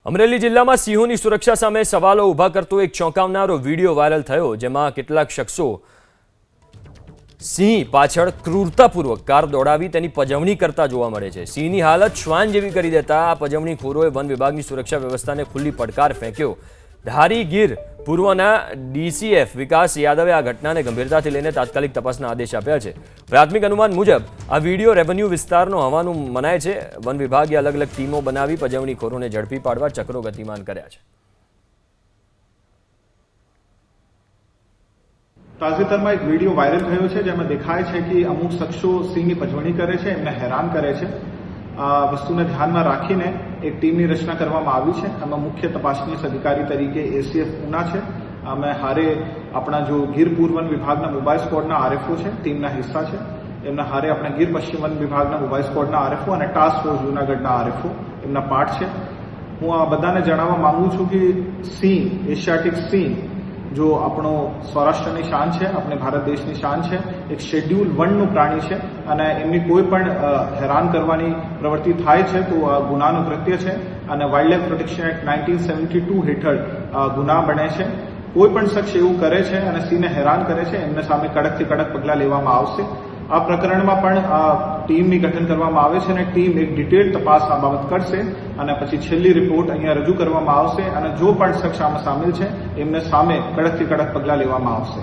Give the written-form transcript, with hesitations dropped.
અમરેલી જિલ્લામાં સિંહોની સુરક્ષા સામે સવાલો ઊભા કરતો એક ચોંકાવનારો વિડીયો વાયરલ થયો, જેમાં કેટલાક શખ્સો સિંહ પાછળ ક્રૂરતાપૂર્વક કાર દોડાવી તેની પજવણી કરતા જોવા મળે છે। સિંહની હાલત શ્વાન જેવી કરી દેતા આ પજવણીખોરોએ વન વિભાગની સુરક્ષા વ્યવસ્થાને ખુલ્લી પડકાર ફેંક્યો। ધારી ગીર પૂર્વના ડીસીએફ વિકાસ યાદવે આ ઘટનાને ગંભીરતાથી લઈને તાત્કાલિક તપાસના આદેશ આપ્યા છે। પ્રાથમિક અનુમાન મુજબ આ વિડીયો રેવન્યુ વિસ્તારનો હોવાનું મનાય છે। વન વિભાગે અલગ અલગ ટીમો બનાવી પજવણીખોરોને ઝડપી પાડવા ચક્રો ગતિમાન કર્યા છે। તાજેતરમાં એક વિડીયો વાયરલ થયો છે, જેમાં દેખાય છે કે અમુક શખ્સો સિંહની પજવણી કરે છે, એમને હેરાન કરે છે। આ વસ્તુને ધ્યાનમાં રાખીને એક ટીમની રચના કરવામાં આવી છે। આમાં મુખ્ય તપાસનીય અધિકારી તરીકે એસીએફ ઉના છે। અમે હારે આપણા જો ગીર પૂર્વ વન વિભાગના મોબાઈલ સ્ક્વોડના આરએફઓ છે, ટીમના હિસ્સા છે। એમના હારે આપણા ગીર પશ્ચિમ વન વિભાગના મોબાઈલ સ્ક્વોડના આરએફઓ અને ટાસ્ક ફોર્સ જૂનાગઢના આરએફઓ એમના પાર્ટ છે। હું આ બધાને જણાવવા માંગુ છું કે સિંહ, એશિયાટિક સિંહ जो આપણો સૌરાષ્ટ્રની શાન છે, આપણે ભારત દેશની શાન છે, એક શેડ્યુલ 1 નું પ્રાણી છે અને એમની કોઈ પણ હેરાન કરવાની પ્રવૃત્તિ થાય છે તો આ ગુનાનું કૃત્ય છે અને વાઇલ્ડલાઇફ પ્રોટેક્શન એક્ટ 1972 હેઠળ ગુના બને છે। કોઈ પણ શખ્સ એવું કરે છે અને સિંહને હેરાન કરે છે, એમને સામે કડકથી કડક પગલાં લેવામાં આવશે। આ પ્રકરણમાં પણ ટીમની ગઠન કરવામાં આવે છે અને ટીમ એક ડિટેલ તપાસ આ બાબત કરશે અને પછી છેલ્લી રિપોર્ટ અહીંયા રજૂ કરવામાં આવશે અને જો પણ શખ્સ આમાં સામેલ છે એમને સામે કડકથી કડક પગલાં લેવામાં આવશે।